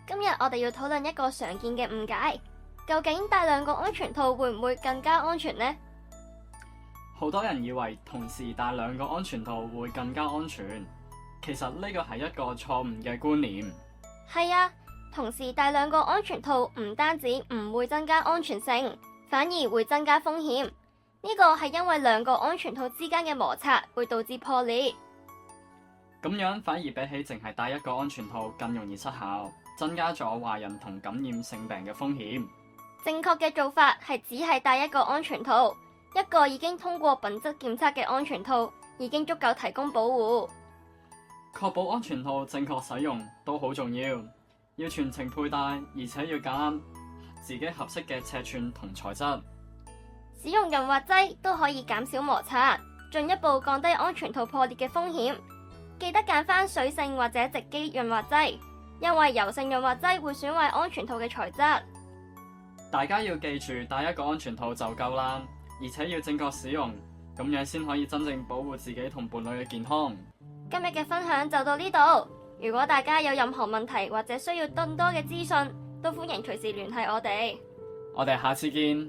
今日我哋要討論一個常見嘅誤解，究竟戴兩個安全套會唔會更加安全呢？好多人以為同時戴兩個安全套會更加安全，其實呢個係一個錯誤嘅觀念。係啊，同時戴兩個安全套唔單止唔會增加安全性，反而會增加風險。呢個係因為兩個安全套之間嘅摩擦會導致破裂。咁樣反而比起淨係戴一個安全套更容易失效，增加咗懷孕同感染性病嘅風險。正確嘅做法係只係戴一個安全套，一個已經通過品質檢測嘅安全套已經足夠提供保護。確保安全套正確使用都好重要，要全程佩戴，而且要揀啱自己合適嘅尺寸同材質。使用潤滑劑都可以減少摩擦，進一步降低安全套破裂嘅風險。記得揀返水性或者直肌潤滑劑，因為油性潤滑劑會損壞安全套嘅材質。大家要記住，戴一個安全套就夠啦，而且要正確使用，咁樣先可以真正保護自己同伴侶嘅健康。今日嘅分享就到呢度，如果大家有任何問題或者需要更多嘅資訊，都歡迎隨時聯繫我哋。我哋下次見。